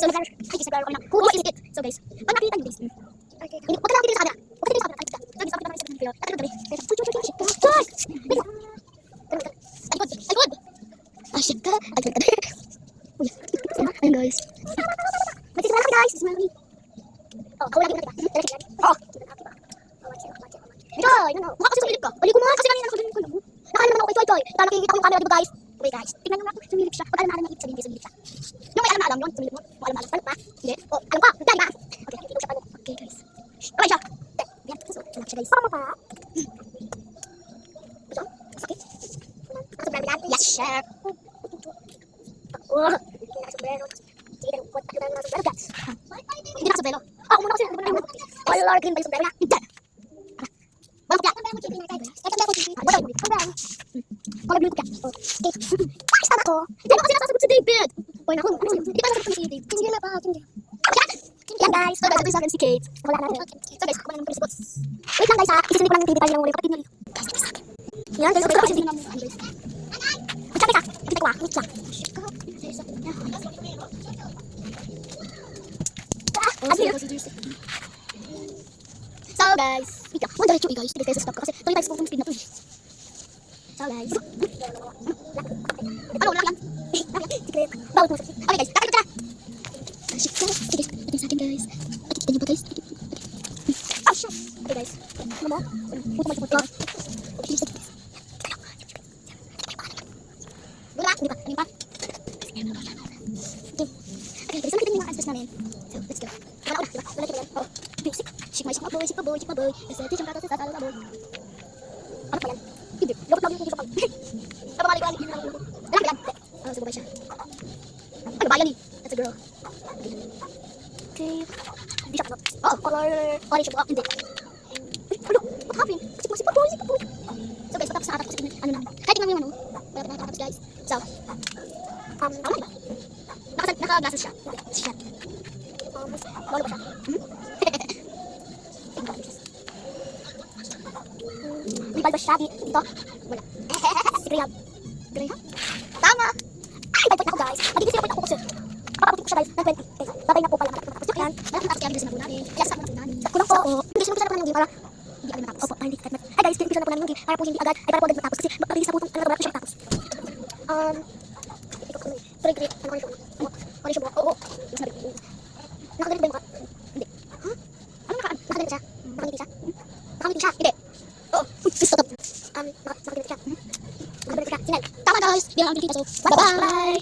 So, ay, kiss na girl. Who is it? So, guys, pag nakita nyo, guys, hindi, wag ka lang titigil sa camera. Wag ka titigil sa camera. So, guys, pakita namin sa camera. Tayo gabi. Ay, good. Ah, shit ka. Ay, good. Uy, ayun, guys. Magsisimula kami, guys. Magsisimula kami. Oh, ako lagi na kita. Oh. Ito, yun o. Mukha kasi sumilip ka. Balik ko mga kasi kanina nakagaling ko lang. Nakaano naman ako kay Toy. Kaya nakikita ko yung camera, di ba, guys? Okay, guys. Tingnan nyo nga kung sumilip siya. Pag alam na alam na ibig sabihin kayo sumilip siya. Yung may alam na alam yun, sumilip mo. Kung alam na alam. Alam pa? Hindi. O, alam pa. Hindi, ba? Okay, hindi ko siya paano. Okay, guys. Okay siya. Okay, yan. So, alam siya, guys. Sama pa. Gusto? Sakit? Nakasombrero yan? Yes, chef. Oh, hindi nakasombrero. Sige, huwag tayo na nakasombrero, guys. Hindi nakasombrero. Ako muna kasi. Oh, Lord, green ba yung sombrero na? Hindi. Walang kopya. Walang kopya. Guys, tama ko. Hindi mo kasi nakasagot si David. Oy, naku. Hindi pa nakasagot si David. Hindi na pa. Yan, guys. So, guys, ito yung sa akin si Kate. Wala natin. So, guys, ako na naman po yung sagot. Wait lang, guys, ha. Isisindi ko lang yung TV tayo ng ulit. Kapatid nyo dito. Guys, ito sa akin. Yan, guys. Okay, kasi hindi namin. Guys. Magsabi ka. Kapitay ko, ha. Wait lang. So, guys. Wait lang. One diretso, guys. Tigil kayo sa stop ko. Kasi 3 times po itong speed na to. So, guys. Ano, lang yan. Secret. Bawal mo sa secret. Okay, guys. Takot ka na. Shit, guys. Okay, guys. Ito yung sa akin, guys. Nakikita nyo ba, guys? Oh, shit. Okay, guys. Ano mo? Puto mo sa puto. Okay, guys. Wala. Hindi pa. Ano pa? Okay. Okay, guys. Nakita nyo yung mga answers namin. So, let's go. Wala ko na, diba? Wala ko na. Oh. Basic. Shik my boy, shik my boy, shik my boy. Sa teacher ka to sa salo boy. Ano pa yan? Hindi. Lokot lang yung hindi ko pang. Sa pamali ko lang. Alam ko yan. Oh, sa babae siya. Ano ba yan eh? That's a girl. Okay. Hindi siya kanot. Oh, color. Orange siya. Oh, hindi. Ano? What happened? Shik my boy, shik my boy. So guys, patapos sa atak kasi ano namin. Kahit tingnan mo yung ano. Wala pa nakatapos guys. So. Ano diba? Naka-glasses siya. Siya. Bolo ba siya? May balba siya dito. Wala. Si Graham. Graham? Tama! Ay, bye-bye na ako guys. Magiging 0 point ako kasi. Papabutin ko siya guys ng 20. Guys, babay na po pala. Matapos yun. Ayan. Matapos kaya bilisan na po namin. Kaya sa natin namin. Kulang po. Hindi siya na po namin yung game para hindi kami matapos. Opo, hindi kita. Ay guys, hindi siya na po namin yung game para po hindi agad. Ay para po agad matapos kasi magpabilis na po itong ano siya matapos. Ito ko kami. Great. Ano siya buka? Ano siya buka? Oo. Nakagalit ba yung buka? Hindi. Huh? Ano nakagalit siya? Nakangiti siya? Nakangiti siya? Hindi. Oh, stop. Nakagalit siya. Nakagalit siya. Sinel. Tama guys. Bilang ang pilita so. Bye-bye.